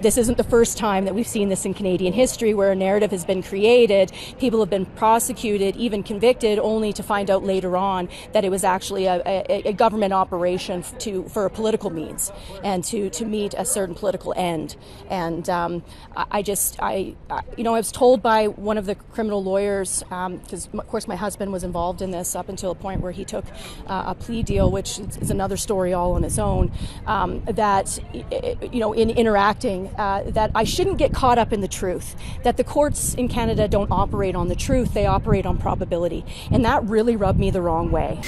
This isn't the first time that we've seen this in Canadian history, where a narrative has been created, people have been prosecuted, even convicted, only to find out later on that it was actually a government operation for a political means and to meet a certain political end. And I was told by one of the criminal lawyers, because of course my husband was involved in this up until a point where he took a plea deal, which is another story all on its own, that in interacting, that I shouldn't get caught up in the truth, that the courts in Canada don't operate on the truth, they operate on probability. And that really rubbed me the wrong way.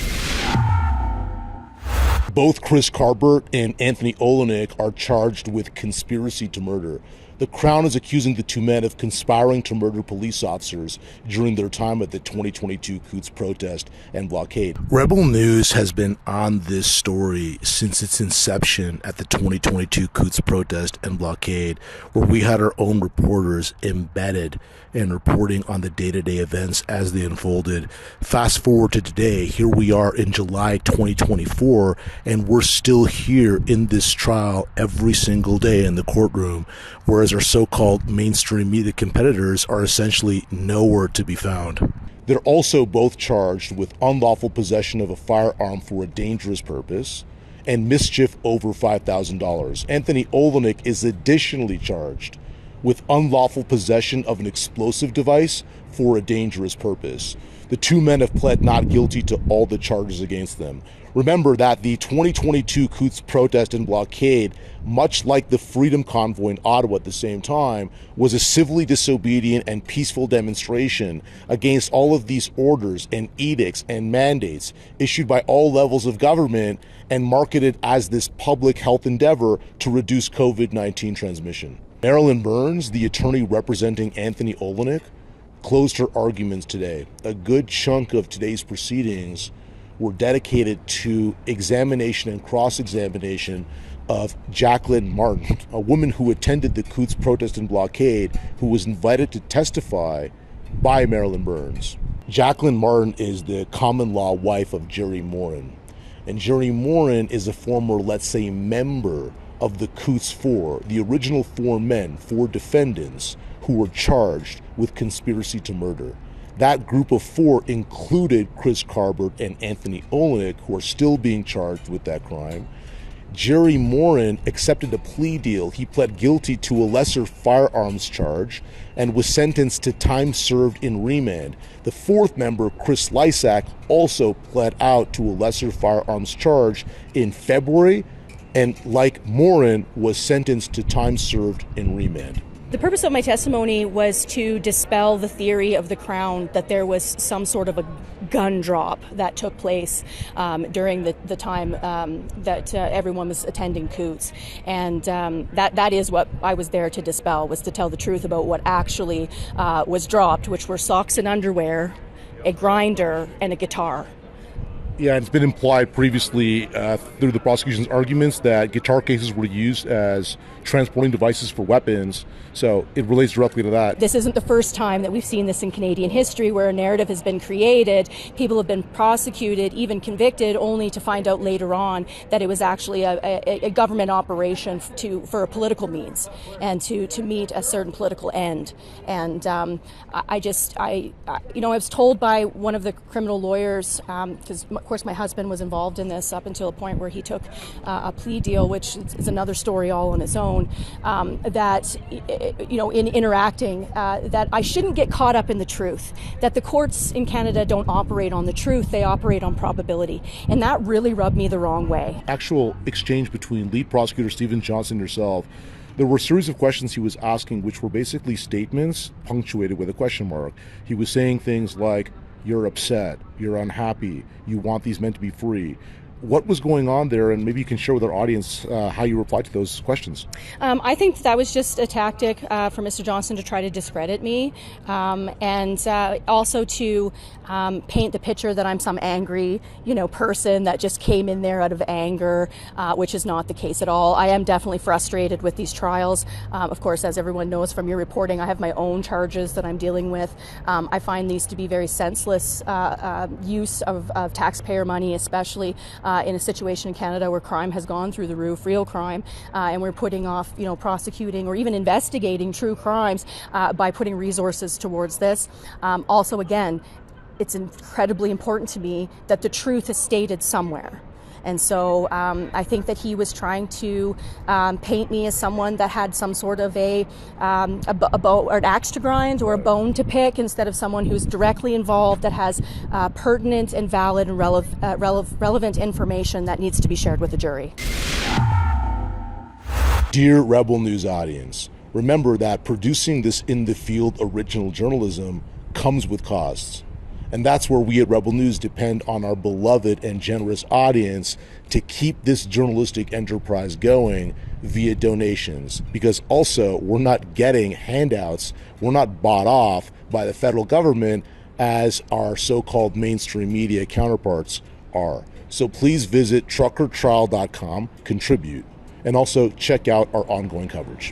Both Chris Carbert and Anthony Olenek are charged with conspiracy to murder. The Crown is accusing the two men of conspiring to murder police officers during their time at the 2022 Coutts protest and blockade. Rebel News has been on this story since its inception at the 2022 Coutts protest and blockade, where we had our own reporters embedded in reporting on the day-to-day events as they unfolded. Fast forward to today, here we are in July 2024, and we're still here in this trial every single day in the courtroom, whereas our so-called mainstream media competitors are essentially nowhere to be found. They're also both charged with unlawful possession of a firearm for a dangerous purpose and mischief over $5,000. Anthony Olenek is additionally charged with unlawful possession of an explosive device for a dangerous purpose. The two men have pled not guilty to all the charges against them. Remember that the 2022 Coutts protest and blockade, much like the Freedom Convoy in Ottawa at the same time, was a civilly disobedient and peaceful demonstration against all of these orders and edicts and mandates issued by all levels of government and marketed as this public health endeavor to reduce COVID-19 transmission. Marilyn Burns, the attorney representing Anthony Olenek, closed her arguments today. A good chunk of today's proceedings were dedicated to examination and cross-examination of Jacqueline Martin, a woman who attended the Coutts protest and blockade, who was invited to testify by Marilyn Burns. Jacqueline Martin is the common law wife of Jerry Morin. And Jerry Morin is a former, let's say, member of the Coutts Four, the original four men, four defendants, who were charged with conspiracy to murder. That group of four included Chris Carbert and Anthony Olenek, who are still being charged with that crime. Jerry Morin accepted a plea deal. He pled guilty to a lesser firearms charge and was sentenced to time served in remand. The fourth member, Chris Lysak, also pled out to a lesser firearms charge in February, and like Morin, was sentenced to time served in remand. The purpose of my testimony was to dispel the theory of the Crown that there was some sort of a gun drop that took place during the time that everyone was attending Coutts. And that is what I was there to dispel, was to tell the truth about what actually was dropped, which were socks and underwear, a grinder, and a guitar. Yeah, it's been implied previously through the prosecution's arguments that guitar cases were used as transporting devices for weapons. So it relates directly to that. This isn't the first time that we've seen this in Canadian history, where a narrative has been created, people have been prosecuted, even convicted, only to find out later on that it was actually a government operation for a political means and to meet a certain political end. And I was told by one of the criminal lawyers, because of course my husband was involved in this up until a point where he took a plea deal, which is another story all on its own, that in interacting, that I shouldn't get caught up in the truth, that the courts in Canada don't operate on the truth, they operate on probability. And that really rubbed me the wrong way. Actual exchange between lead prosecutor Stephen Johnson and yourself, there were a series of questions he was asking, which were basically statements punctuated with a question mark. He was saying things like, "You're upset, you're unhappy, you want these men to be free." What was going on there, and maybe you can share with our audience how you replied to those questions? I think that was just a tactic for Mr. Johnson to try to discredit me, and also to paint the picture that I'm some angry, person that just came in there out of anger, which is not the case at all. I am definitely frustrated with these trials. Of course, as everyone knows from your reporting, I have my own charges that I'm dealing with. I find these to be very senseless use of taxpayer money, especially in a situation in Canada where crime has gone through the roof, real crime, and we're putting off, prosecuting or even investigating true crimes by putting resources towards this. Also, again, it's incredibly important to me that the truth is stated somewhere. And so I think that he was trying to paint me as someone that had some sort of an axe to grind or a bone to pick, instead of someone who's directly involved, that has pertinent and valid and relevant information that needs to be shared with the jury. Dear Rebel News audience, remember that producing this in-the-field original journalism comes with costs. And that's where we at Rebel News depend on our beloved and generous audience to keep this journalistic enterprise going via donations. Because also, we're not getting handouts, we're not bought off by the federal government as our so-called mainstream media counterparts are. So please visit truckertrial.com, contribute, and also check out our ongoing coverage.